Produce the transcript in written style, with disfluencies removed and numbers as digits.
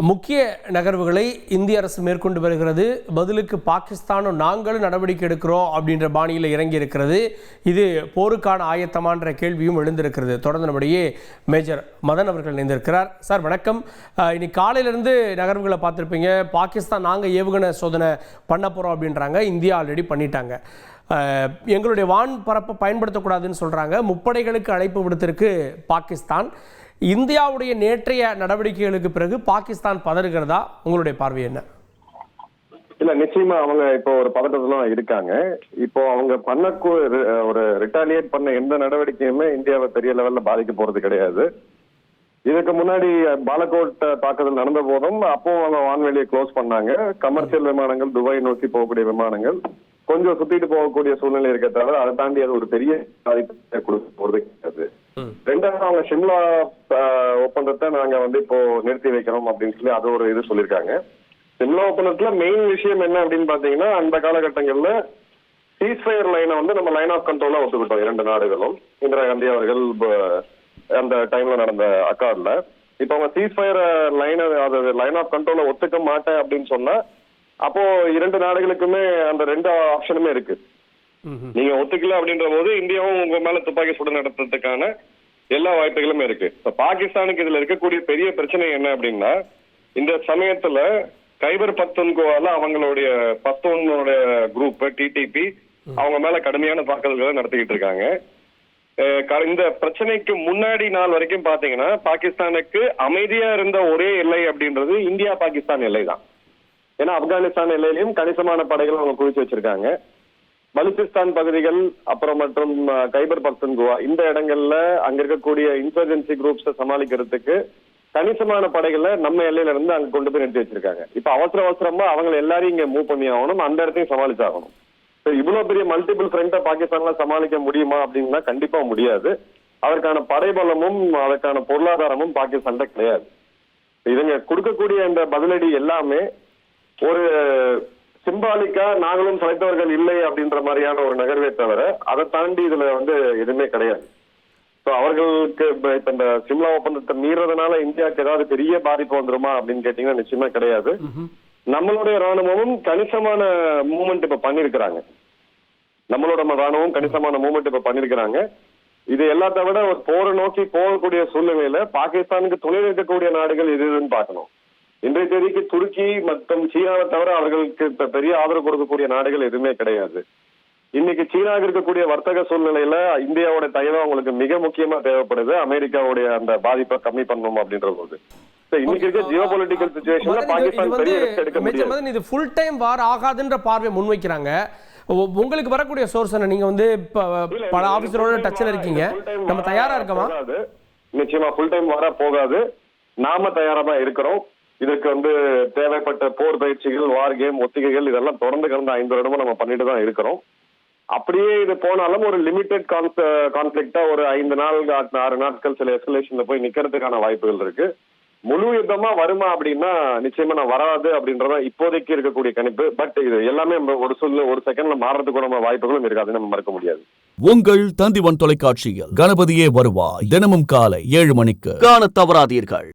முக்கிய நகர்வுகளை இந்திய அரசு மேற்கொண்டு வருகிறது. பதிலுக்கு பாகிஸ்தானும் நாங்களும் நடவடிக்கை எடுக்கிறோம் அப்படின்ற பாணியில் இறங்கி இருக்கிறது. இது போருக்கான ஆயத்தமான்ற கேள்வியும் எழுந்திருக்கிறது. தொடர்ந்து நம்முடைய மேஜர் மதன் அவர்கள் இணைந்திருக்கிறார். சார் வணக்கம். இன்னைக்கு காலையிலேருந்து நகர்வுகளை பார்த்துருப்பீங்க. பாகிஸ்தான் நாங்கள் ஏவுகணை சோதனை பண்ண போகிறோம் அப்படின்றாங்க. இந்தியா ஆல்ரெடி பண்ணிட்டாங்க. எங்களுடைய வான் பரப்பை பயன்படுத்தக்கூடாதுன்னு சொல்கிறாங்க. முப்படைகளுக்கு அழைப்பு விடுத்திருக்கு பாகிஸ்தான். இந்தியாவுடைய நேற்றைய நடவடிக்கைகளுக்கு பிறகு பாகிஸ்தான் பதறுகிறதா? உங்களுடைய பார்வை என்ன? இல்ல, நிச்சயமா அவங்க இப்போ ஒரு பதட்டத்துல இருக்காங்க. இப்போ அவங்க பண்ண ஒரு ரிட்டாலியேட் பண்ண எந்த நடவடிக்கையுமே இந்தியாவை பெரிய லெவல்ல பாதிக்க போறது கிடையாது. இதுக்கு முன்னாடி பாலகோட் தாக்குதல் நடந்த போதும் அப்போ அவங்க வான்வெளியை க்ளோஸ் பண்ணாங்க. கமர்ஷியல் விமானங்கள், துபாய் நோக்கி போகக்கூடிய விமானங்கள் கொஞ்சம் சுத்திட்டு போகக்கூடிய சூழ்நிலை இருக்க தவிர அதை தாண்டி அது ஒரு பெரிய பாதிப்பை கொடுக்க போறது கிடையாது. ரெண்டாவது, அவங்க ஷிம்லா ஒப்பந்தத்தை நாங்க இப்போ நிறுத்தி வைக்கிறோம் அப்படின்னு சொல்லி அது ஒரு இது சொல்லியிருக்காங்க. ஷிம்லா ஒப்பந்தத்துல மெயின் விஷயம் என்ன அப்படின்னு பாத்தீங்கன்னா, அந்த காலகட்டங்கள்ல சீஸ்ஃபயர் லைனை நம்ம லைன் ஆஃப் கண்ட்ரோலா ஒத்துக்கிட்டோம் இரண்டு நாடுகளும். இந்திரா காந்தி அவர்கள் அந்த டைம்ல நடந்த அக்கார்ட்ல இப்ப அவங்க சீஸ்ஃபயர் லைன் ஆஃப் கண்ட்ரோல ஒத்துக்க மாட்டேன் அப்படின்னு சொன்னா, அப்போ இரண்டு நாடுகளுக்குமே அந்த ரெண்டு ஆப்ஷனுமே இருக்கு. நீங்க ஒத்துக்கல அப்படின்ற போது இந்தியாவும் உங்க மேல துப்பாக்கி சுட நடத்துறதுக்கான எல்லா வாய்ப்புகளுமே இருக்கு. இப்ப பாகிஸ்தானுக்கு இதுல இருக்கக்கூடிய பெரிய பிரச்சனை என்ன அப்படின்னா, இந்த சமயத்துல கைபர் பக்துன்கோவால அவங்களுடைய பக்தூனுடைய குரூப் டிடிபி அவங்க மேல கடுமையான தாக்குதல்களை நடத்திக்கிட்டு இருக்காங்க. இந்த பிரச்சனைக்கு முன்னாடி நாள் வரைக்கும் பாத்தீங்கன்னா, பாகிஸ்தானுக்கு அமைதியா இருந்த ஒரே எல்லை அப்படின்றது இந்தியா பாகிஸ்தான் எல்லை தான். ஏன்னா ஆப்கானிஸ்தான் எல்லையிலையும் கணிசமான படைகள் அவங்க குவிச்சு வச்சிருக்காங்க. பலுச்சிஸ்தான் பகுதிகள் அப்புறம் மற்றும் கைபர் பக்துன்கோவா இந்த இடங்கள்ல அங்க இருக்கக்கூடிய இன்சர்ஜென்சி குரூப்ஸை சமாளிக்கிறதுக்கு கணிசமான படைகளை நம்ம எல்லையில இருந்து அங்க கொண்டு போய் நிறுத்தி வச்சிருக்காங்க. இப்ப அவசரமா அவங்க எல்லாரையும் இங்க மூவ் பண்ணி ஆகணும், அந்த இடத்தையும் சமாளிச்சாகணும். இவ்வளவு பெரிய மல்டிபிள் ஃப்ரண்ட்டை பாகிஸ்தான்ல சமாளிக்க முடியுமா அப்படின்னா கண்டிப்பா முடியாது. அதற்கான படைபலமும் அதற்கான பொருளாதாரமும் பாகிஸ்தான் கிடையாது. இதுங்க கொடுக்கக்கூடிய இந்த பதிலடி எல்லாமே ஒரு சிம்பாலிக்கா நாங்களும் சளைத்தவர்கள் இல்லை அப்படின்ற மாதிரியான ஒரு நகர்வே தவிர அதை தாண்டி இதுல எதுவுமே கிடையாது. அவர்களுக்கு இப்ப இந்த சிம்லா ஒப்பந்தத்தை மீறதுனால இந்தியாவுக்கு ஏதாவது பெரிய பாதிப்பு வந்துருமா அப்படின்னு கேட்டீங்கன்னா நிச்சயமா கிடையாது. நம்மளுடைய ராணுவமும் கணிசமான மூவ்மெண்ட் இப்ப பண்ணிருக்கிறாங்க. இது எல்லாத்த விட ஒரு போரை நோக்கி போகக்கூடிய சூழ்நிலையில பாகிஸ்தானுக்கு துணை இருக்கக்கூடிய நாடுகள் எதுன்னு பார்க்கணும். இன்றைய தேதிக்கு துருக்கி மற்றும் சீனாவை தவிர அவர்களுக்கு பெரிய ஆதரவு கொடுக்கக்கூடிய நாடுகள் எதுவுமே கிடையாது. இன்னைக்கு சீனாவுக்கு இருக்கக்கூடிய வர்த்தக சூழ்நிலையில இந்தியாவோட தயவு அவங்களுக்கு மிக முக்கியமா தேவைப்படுது. அமெரிக்காவுடைய அந்த பாதிப்பை கம்மி பண்ணணும் அப்படின்ற போது இன்னைக்கு இருக்க ஜியோபொலிட்டிக்கல் சிச்சுவேஷன்ல பாகிஸ்தான் பெரிய ரிஸ்க் எடுக்க முடியாது. இது ஃபுல் டைம் வார் ஆகாதுன்ற பார்வை முன்வைக்கிறாங்க. உங்களுக்கு வரக்கூடிய சோர்ஸ் என்ன? நீங்க பல ஆபீசரோட டச்ல இருக்கீங்க, நம்ம தயாரா இருக்கமா? நிச்சயமா ஃபுல் டைம் வாரா போகாது. நாம தயாரா தான் இருக்கிறோம். இதுக்கு தேவைப்பட்ட போர் பயிற்சிகள், வார் கேம், ஒத்திகைகள் இதெல்லாம் தொடர்ந்து கடந்த 5 வருடமும் நம்ம பண்ணிட்டு தான் இருக்கிறோம். அப்படியே இது போனாலும் ஒரு லிமிடெட் கான்ஃபிளிக்டா ஒரு 5 நாள் 6 நாட்கள் சில எஸ்கலேஷன்ல போய் நிக்கிறதுக்கான வாய்ப்புகள் இருக்கு. முழு யுத்தமா வருமா அப்படின்னா நிச்சயமா நான் வராது அப்படின்றத இப்போதைக்கு இருக்கக்கூடிய கணிப்பு. பட் இது எல்லாமே ஒரு செகண்ட்ல மாறதுக்கு வாய்ப்புகளும் இருக்காது, நம்ம மறக்க முடியாது. உங்கள் தந்திவன் தொலைக்காட்சியில் கணபதியே வருவாய் தினமும் காலை 7 மணிக்கு காண தவறாதீர்கள்.